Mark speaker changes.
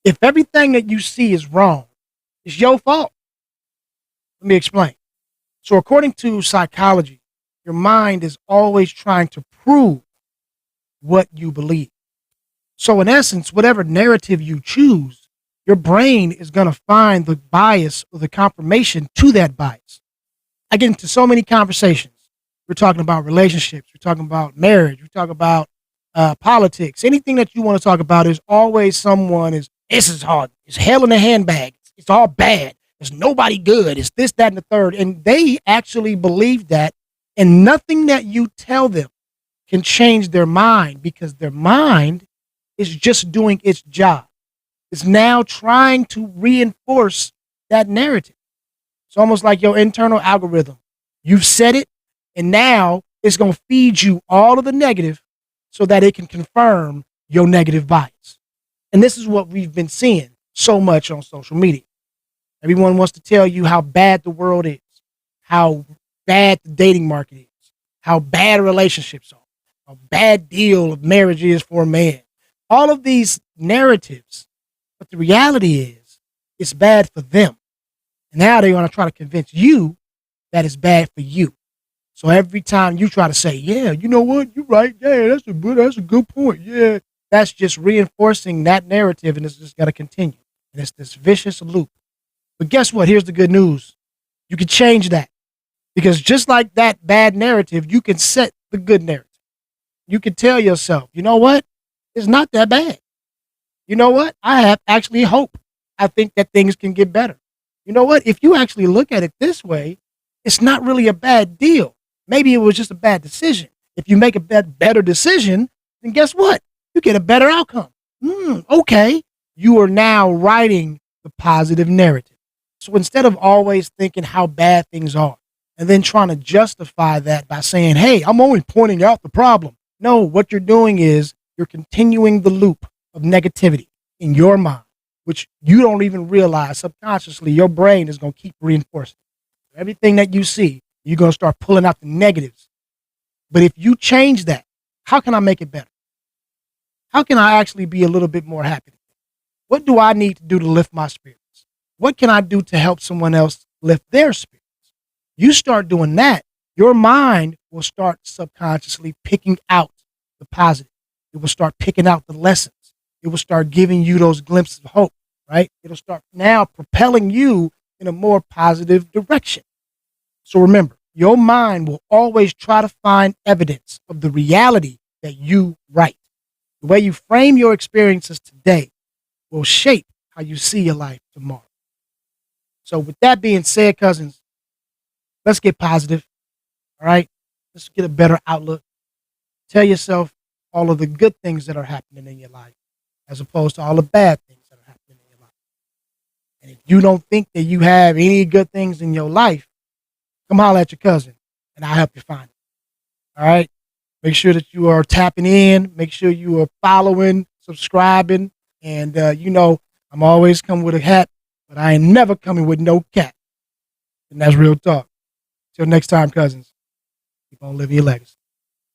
Speaker 1: If everything that you see is wrong, it's your fault. Let me explain. So, according to psychology, your mind is always trying to prove what you believe. So, in essence, whatever narrative you choose, your brain is going to find the bias or the confirmation to that bias. I get into so many conversations. We're talking about relationships, we're talking about marriage, we're talking about politics. Anything that you want to talk about is always someone is, this is hard. It's hell in a handbag. It's all bad. There's nobody good. It's this, that, and the third. And they actually believe that, and nothing that you tell them can change their mind because their mind is just doing its job. It's now trying to reinforce that narrative. It's almost like your internal algorithm. You've set it, and now it's going to feed you all of the negative so that it can confirm your negative bias. And this is what we've been seeing so much on social media. Everyone wants to tell you how bad the world is, how bad the dating market is, how bad relationships are, how bad deal of marriage is for a man. All of these narratives, but the reality is it's bad for them. And now they want to try to convince you that it's bad for you. So every time you try to say, yeah, you know what, you're right, yeah, that's a good point, yeah, that's just reinforcing that narrative, and it's just going to continue. And it's this vicious loop. But guess what? Here's the good news. You can change that. Because just like that bad narrative, you can set the good narrative. You can tell yourself, you know what? It's not that bad. You know what? I have actually hope. I think that things can get better. You know what? If you actually look at it this way, it's not really a bad deal. Maybe it was just a bad decision. If you make a better decision, then guess what? You get a better outcome. Okay. You are now writing the positive narrative. So instead of always thinking how bad things are and then trying to justify that by saying, hey, I'm only pointing out the problem. No, what you're doing is you're continuing the loop of negativity in your mind, which you don't even realize subconsciously your brain is going to keep reinforcing. Everything that you see, you're going to start pulling out the negatives. But if you change that, how can I make it better? How can I actually be a little bit more happy? What do I need to do to lift my spirits? What can I do to help someone else lift their spirits? You start doing that, your mind will start subconsciously picking out the positive. It will start picking out the lessons. It will start giving you those glimpses of hope, right? It'll start now propelling you in a more positive direction. So remember, your mind will always try to find evidence of the reality that you write. The way you frame your experiences today will shape how you see your life tomorrow. So with that being said, cousins, let's get positive, all right? Let's get a better outlook. Tell yourself all of the good things that are happening in your life as opposed to all the bad things that are happening in your life. And if you don't think that you have any good things in your life, come holler at your cousin and I'll help you find it, all right? Make sure that you are tapping in. Make sure you are following, subscribing. And, I'm always coming with a hat, but I ain't never coming with no cat. And that's real talk. Till next time, cousins, keep on living your legacy.